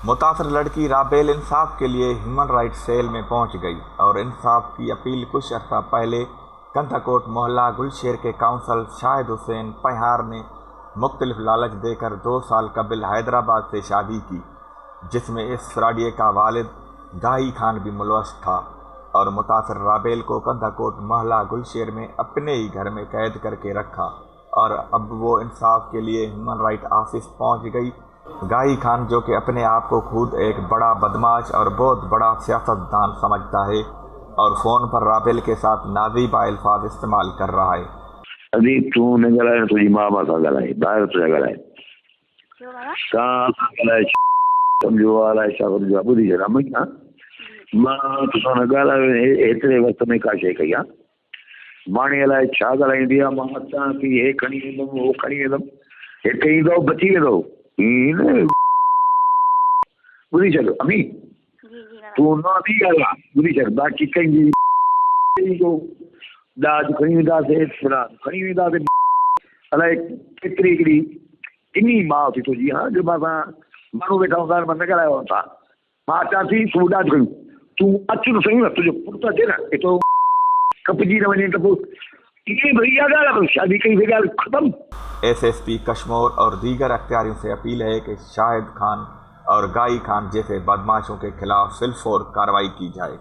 मुतासर लड़की राबेल इंसाफ के लिए ह्यूमन राइट्स सेल में पहुंच गई और इंसाफ की अपील कुछ अर्सा पहले कंधाकोट मोहल्ला गुलशेर के काउंसिल शाहिद हुसैन पहियार ने मुख्तलिफ लालच देकर 2 साल कबिल हैदराबाद से शादी की, जिसमें इस फ्राडिये का वालिद गाही खान भी मुलवस था और मुतासर राबेल को कंधाकोट मोहल्ला गुलशेर में अपने ही घर में कैद करके रखा और अब वो इंसाफ के लिए ह्यूमन राइट ऑफिस पहुंच गई। गाही खान, जो कि अपने आप को खुद एक बड़ा बदमाश और बहुत बड़ा सियासतदान समझता है और फ़ोन पर राबेल के साथ नाज़ीबा अल्फाज इस्तेमाल कर रहा है। अभी तू न ॻाल्हाए, तुंहिंजी मां सां ॻाल्हाए, ॿाहिरि तुंहिंजा ॻाल्हाए, तव्हां ॻाल्हाए, सम्झो ॻाल्हाए, छा सम्झो आहे, ॿुधी छॾां भई। हा, मां तोसां न ॻाल्हायो हेतिरे वक़्त में का शइ कई आहे, माणी अलाए छा ॻाल्हाईंदी आहे। मां अचां थी, हे खणी वेंदुमि, उहो खणी वेंदुमि, हिते ईंदो बची वेंदो, हीअं न। ॿुधी छॾ अमी, तूं न बि ॻाल्हाए, ॿुधी छॾ, बाक़ी कंहिंजी दाज खणी वेंदासीं, खणी वेंदासीं, अलाए केतिरी हिकिड़ी किनी माउ थी तुंहिंजी। हा, जो मां माण्हू वेठा हूंदा आहिनि, मां न ॻाल्हायो था, मां अचां थी, तूं दाज खणी, तूं अचु त सही न, तुंहिंजो पुटु अचे न, एतिरो कपजी न वञे त पोइ इहे भई ॻाल्हि आहे, शादी कई फिर ॻाल्हि ख़तमु। SSP कश्मीर और दीगर अख्तियारियों से अपील है कि शाहिद खान और गाही खान जैसे बदमाशों के खिलाफ फिलफौर कार्रवाई की जाए।